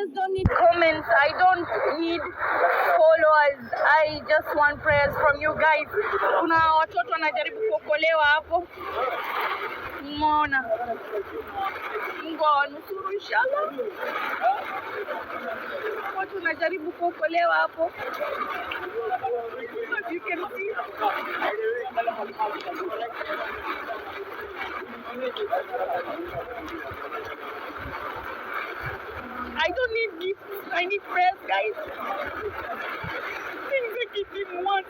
just don't need comments. I don't need followers. I just want prayers from you guys. Kuna watoto wanajaribu kuokolewa hapo. Umeona? Mungu awanusuru inshallah. Watu wanajaribu kuokolewa hapo. As you can see. I don't need gifts. I need prayers, guys. Things I keep in one.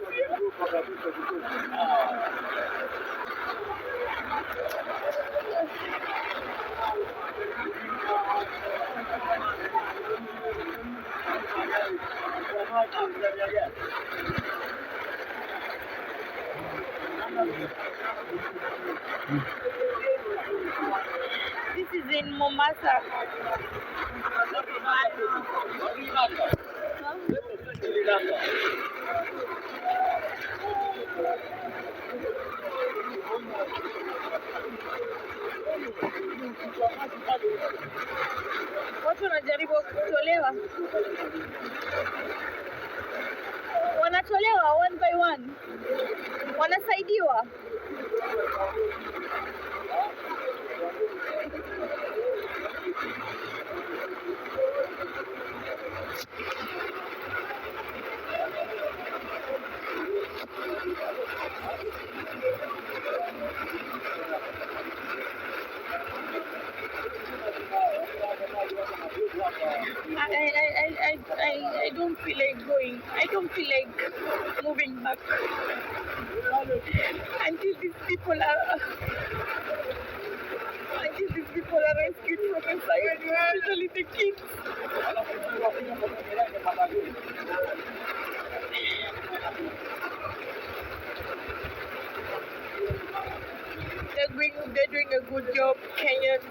This is in Mombasa. Watu wanajaribu kutolewa. Wanatolewa one by one. Wanasaidiwa. I don't feel like going. I don't feel like moving back until these people are rescued from inside, especially the kids. They're doing a good job, Kenyans.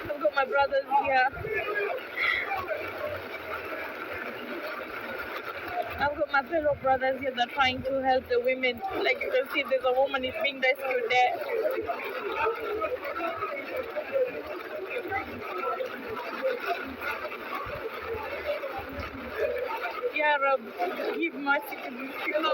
I've got my brothers here. I've got my fellow brothers here that are trying to help the women. Like you can see, there's a woman is being rescued there. Ya Rab, give mercy to these people.